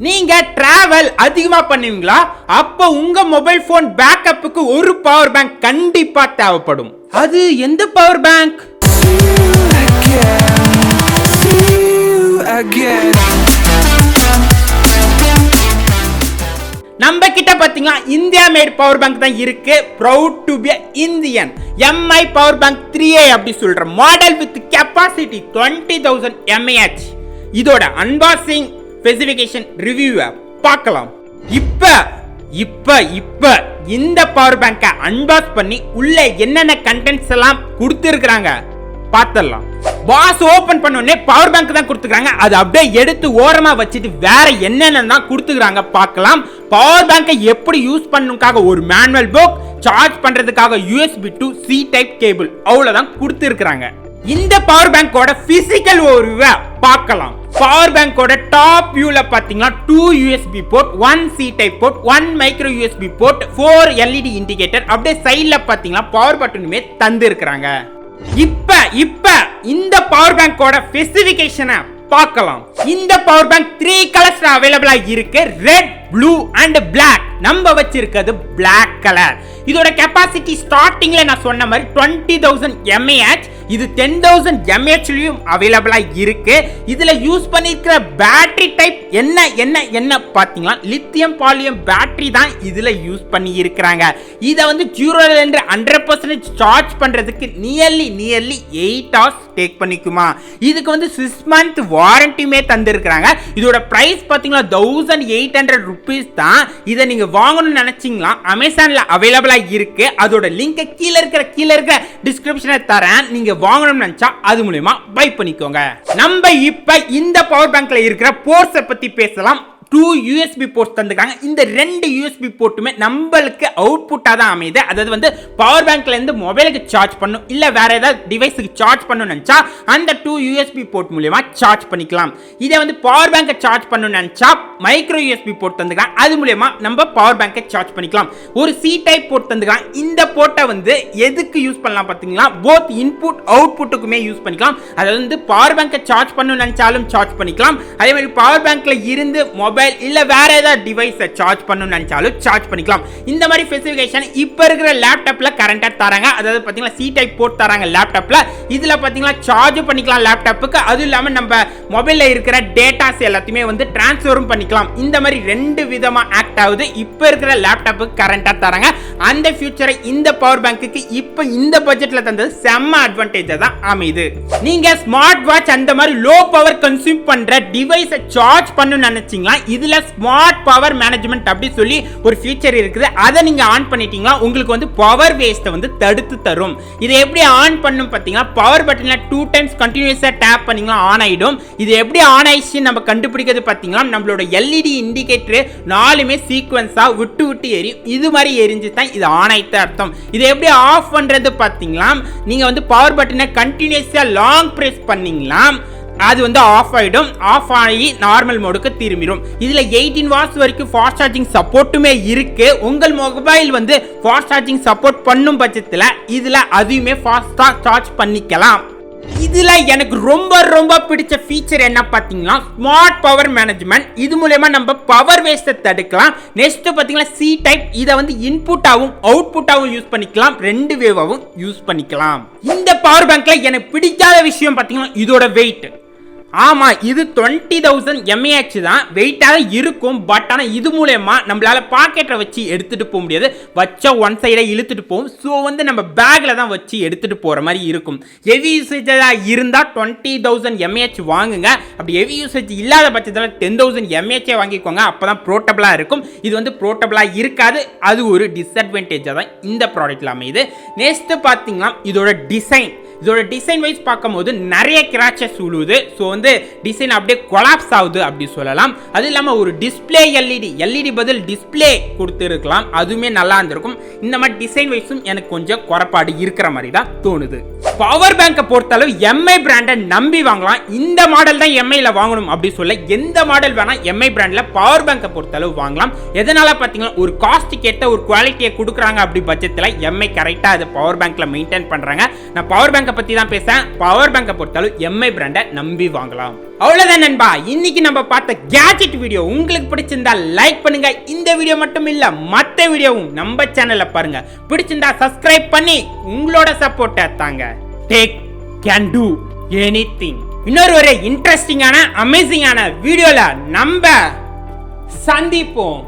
நீங்க டிராவல் அதிகமா பண்ணுவீங்களா? அப்ப உங்க மொபைல் போன் பேக்கப்புக்கு ஒரு பவர் பேங்க் கண்டிப்பா தேவைப்படும். அது எந்த பவர் பேங்க்? நம்ம கிட்ட பாத்தீங்களா இந்தியா மேட் பவர் பேங்க் தான் இருக்கு. Proud to be Indian MI power bank 3A அப்படி சொல்ற மாடல் வித் கெபாசிட்டி 20,000 mAh. இதோட அன்பாக்சிங் ஸ்பெசிஃபிகேஷன் ரிவ்யூவை பார்க்கலாம். இப்ப இந்த பவர் பேங்கை அன்பாக்ஸ் பண்ணி உள்ள என்னென்ன கண்டென்ட்ஸ் எல்லாம் கொடுத்திருக்காங்க பார்த்தலாம். பாக்ஸ் ஓபன் பண்ண உடனே பவர் பேங்க் தான் கொடுத்துருக்காங்க. அது அப்படியே எடுத்து ஓரமா வச்சுட்டு வேற என்னென்ன தான் கொடுத்துருக்காங்க பார்க்கலாம். பவர் பேங்கை எப்படி யூஸ் பண்ணுக்காக ஒரு மேனுவல் புக், சார்ஜ் பண்றதுக்காக USB to C type cable, அவ்வளவுதான் கொடுத்திருக்காங்க. இந்த பவர் பேங்கோட பிசிக்கல் ஓவர்வியூவை பார்க்கலாம். பவர் பேங்கோட டாப் வியூல பாத்தீங்கன்னா 2 USB port, 1 C type port, 1 micro USB port, 4 LED indicator, அப்படியே சைடுல பாத்தீங்கன்னா பவர் பட்டனுமே தந்து இருக்காங்க. இப்ப இந்த பவர் பேங்கோட ஸ்பெசிஃபிகேஷனை பார்க்கலாம். இந்த பவர் பேங்க் 3 கலர்ஸ்ல அவைலபிளா இருக்கு. Red, blue and black. நம்ம வச்சிருக்கிறது பிளாக் கலர். இதோட கெபாசிட்டி ஸ்டார்டிங்ல நான் சொன்ன மாதிரி 20,000 mAh. இது 10,000 mAhலயும் அவைலபிளா இருக்கு. இதுல யூஸ் பண்ணிருக்கிற பேட்டரி டைப் என்ன பாத்தீங்கன்னா லித்தியம் பாலியம் பேட்டரி தான் இதுல யூஸ் பண்ணி இருக்காங்க. இத வந்து 0 ல இருந்து 100% சார்ஜ் பண்றதுக்கு நியர்லி 8 hours டேக் பண்ணிக்குமா. இதுக்கு வந்து 6 month வாரண்டியுமே தந்திருக்காங்க. இதோட பிரைஸ் பாத்தீங்கன்னா 1,800 rupees தான். இதை நீங்க வாங்கணும்னு நினைச்சீங்களா அமேசான்ல அவைலபிளா இருக்கு. அதோட லிங்க் கீழ இருக்கிற டிஸ்கிரிப்ஷன்ல தரேன். நீங்க வாங்கணும்னு நினைச்சா அது மூலமா பை பண்ணிக்கோங்க. நம்ம இப்ப இந்த பவர் பேங்க்ல இருக்கிற போர்ட்ஸை பத்தி பேசலாம். 2 USB போர்ட்ஸ் தந்துருக்காங்க. இந்த 2 USB போர்ட்டுமே நம்மளுக்கு அவுட்புட்டா தான் அமையுது. அதாவது வந்து பவர் பேங்க்ல இருந்து மொபைலுக்கு சார்ஜ் பண்ணும், இல்ல வேற ஏதாவது டிவைஸுக்கு சார்ஜ் பண்ணணும்னு நினைச்சா அந்த 2 USB போர்ட் மூலமா சார்ஜ் பண்ணிக்கலாம். இதை வந்து பவர் பேங்கை சார்ஜ் பண்ணணும்னு நினைச்சா மைக்ரோ USB போர்ட் தந்துருக்காங்க. அது மூலமா நம்ம பவர் பேங்கை சார்ஜ் பண்ணிக்கலாம். ஒரு C டைப் போர்ட் தந்துருக்காங்க. இந்த போர்ட்டை வந்து எதுக்கு யூஸ் பண்ணலாம் பாத்தீங்களா, போத் இன்புட் அவுட்புட்டுக்குமே யூஸ் பண்ணிக்கலாம். அதாவது வந்து பவர் பேங்கை சார்ஜ் பண்ணணும்னு நினைச்சாலும் சார்ஜ் பண்ணிக்கலாம். அதே மாதிரி பவர் பேங்க்ல இருந்து மொபைல் இல்ல வேற ஏதாவது டிவைஸை சார்ஜ் பண்ணணும்னு நினைச்சாலும் சார்ஜ் பண்ணிக்கலாம். இந்த மாதிரி ஸ்பெசிஃபிகேஷன் இப்ப இருக்கிற லேப்டாப்ல கரண்டா தராங்க. அதாவது பாத்தீங்கன்னா C டைப் போர்ட் தராங்க லேப்டாப்ல. இதுல பாத்தீங்கன்னா சார்ஜ் பண்ணிக்கலாம் லேப்டாப்புக்கு. அது இல்லாம நம்ம மொபைல்ல இருக்கிற டேட்டாஸ் எல்லாத்தையுமே வந்து டிரான்ஸ்ஃபரும் பண்ணிக்கலாம். இந்த மாதிரி 2 விதமா ஆக்ட் ஆகுது. இப்ப இருக்கிற லேப்டாப்புக்கு கரண்டா தராங்க. அந்த ஃபியூச்சரை இந்த பவர் பேங்க்குக்கு இப்ப இந்த பட்ஜெட்ல தந்தது செம்ம அட்வான்டேஜா தான் அமையுது. நீங்க ஸ்மார்ட் வாட்ச் அந்த மாதிரி லோ பவர் கன்சியூம் பண்ற டிவைஸை சார்ஜ் பண்ணணும்னு நினைச்சீங்களா, இதுல ஸ்மார்ட் பவர் மேனேஜ்மெண்ட் அப்படி சொல்லி ஒரு ஃபீச்சர் இருக்குது. அதை நீங்க ஆன் பண்ணிட்டீங்களா உங்களுக்கு வந்து பவர் வேஸ்ட்டை வந்து தடுத்து தரும். இதை எப்படி ஆன் பண்ணும் பாத்தீங்கன்னா, பவர் பட்டன்ல 2 times கண்டினியூஸா டேப் பண்ணீங்களா ஆன் ஆயிடும். இது எப்படி ஆன் ஆயிடுச்சு நம்ம கண்டுபிடிக்கிறது பாத்தீங்களா, நம்மளோட LED இண்டிகேட்டர் 4மே சீக்வென்ஸா விட்டு எரியும். இது மாதிரி எரிஞ்சு தான் இது ஆன் ஆயிட்டு அர்த்தம். இதை எப்படி ஆஃப் பண்றது பாத்தீங்களா, நீங்க வந்து பவர் பட்டனை கண்டினியூஸா லாங் பிரஸ் பண்ணீங்களா அது வந்து ஆஃப் ஆயிடும். ஆஃப் ஆகி நார்மல் மோடுக்கு திரும்பிடும். இதுல 18 வாட்ஸ் வரைக்கும் ஃபாஸ்ட் சார்ஜிங் சப்போர்ட்டுமே இருக்கு. உங்கள் மொபைல் வந்து ஃபாஸ்ட் சார்ஜிங் சப்போர்ட் பண்ணும் பட்சத்துல இதுல அதுவுமே ஃபாஸ்டா சார்ஜ் பண்ணிக்கலாம். இதுல எனக்கு ரொம்ப பிடிச்ச ஃபீச்சர் என்ன பாத்தீங்கன்னா, ஸ்மார்ட் பவர் மேனேஜ்மெண்ட். இது மூலமா நம்ம பவர் வேஸ்ட்டை தடுக்கலாம். நெக்ஸ்ட் பாத்தீங்கன்னா C டைப், இதை வந்து இன்புட்டாவும் அவுட்புட்டாவும் யூஸ் பண்ணிக்கலாம். 2 வேவாவும் யூஸ் பண்ணிக்கலாம். இந்த பவர் பேங்க்ல எனக்கு பிடிக்காத விஷயம் பாத்தீங்கன்னா இதோட வெயிட். ஆமா, இது 20,000 mAh தான் வெயிட்டாக இருக்கும். பட் ஆனால் இது மூலமா நம்மளால பாக்கெட்டை வச்சு எடுத்துட்டு போக முடியாது. வச்ச ஒன் சைடை இழுத்துட்டு போகும். ஸோ வந்து நம்ம பேக்ல தான் வச்சு எடுத்துட்டு போற மாதிரி இருக்கும். ஹெவி யூசேஜா இருந்தா 20,000 mAh வாங்குங்க. அப்படி ஹெவி யூசேஜ் இல்லாத பட்சத்தில் 10,000 mAh வாங்கிக்கோங்க. அப்பதான் போர்ட்டபிளா இருக்கும். இது வந்து போர்ட்டபிளா இருக்காது. அது ஒரு டிஸ்அட்வான்டேஜா தான் இந்த ப்ராடக்ட்ல அமையுது. நெக்ஸ்ட் பாத்தீங்கன்னா இதோட டிசைன் வைஸ் பார்க்கும்போது நிறைய கிராச்சஸ் உழுவுது. ஸோ வந்து டிசைன் அப்படியே கொலாப்ஸ் ஆகுது அப்படி சொல்லலாம். அது இல்லாமல் ஒரு டிஸ்பிளே எல்இடி பதில் டிஸ்பிளே கொடுத்துருக்கலாம். அதுவுமே நல்லா இருந்திருக்கும். இந்த மாதிரி டிசைன் வைஸும் எனக்கு கொஞ்சம் குறைபாடு இருக்கிற மாதிரி தான் தோணுது. பவர் பேங்கை பொறுத்தளவு MI பிராண்டை நம்பி வாங்கலாம். இந்த மாடல் தான் MIல வாங்கணும் அப்படி சொல்ல எந்த மாடல் வேணா MI பிராண்ட்ல பவர் பேங்கை பொறுத்தளவு வாங்கலாம். எதனால பார்த்தீங்கன்னா ஒரு காஸ்ட்டுக்கு ஏற்ற ஒரு குவாலிட்டியை கொடுக்குறாங்க. அப்படி பட்சத்தில் MI கரெக்டாக அதை பவர் பேங்க்ல மெயின்டைன் பண்றாங்க. நான் பவர் பேங்கை பத்தி தான் பேசுறேன். பவர் பேங்கை பொறுத்தளவு MI பிராண்டை நம்பி வாங்கலாம். அவ்வளவுதான் நண்பா, இன்னைக்கு நம்ம பார்த்த கேஜெட் வீடியோ உங்களுக்கு பிடிச்சிருந்தா லைக் பண்ணுங்க. இந்த வீடியோ மட்டும் இல்ல மற்ற வீடியோவும் நம்ம சேனல்ல பாருங்க. பிடிச்சிருந்தா சப்ஸ்கிரைப் பண்ணி உங்களோட சப்போர்ட்டை தாங்க. Take can do anything. இன்னொரு ஒரு இன்ட்ரெஸ்டிங்கான அமேசிங்கான வீடியோல நம்ம சந்திப்போம்.